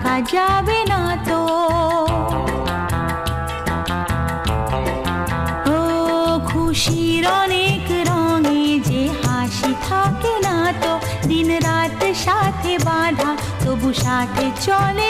রাখা যাবে না তো। ও খুশির অনেক রঙে যে হাসি থাকে না তো, দিন রাত সাথে বাঁধা তবু সাথে চলে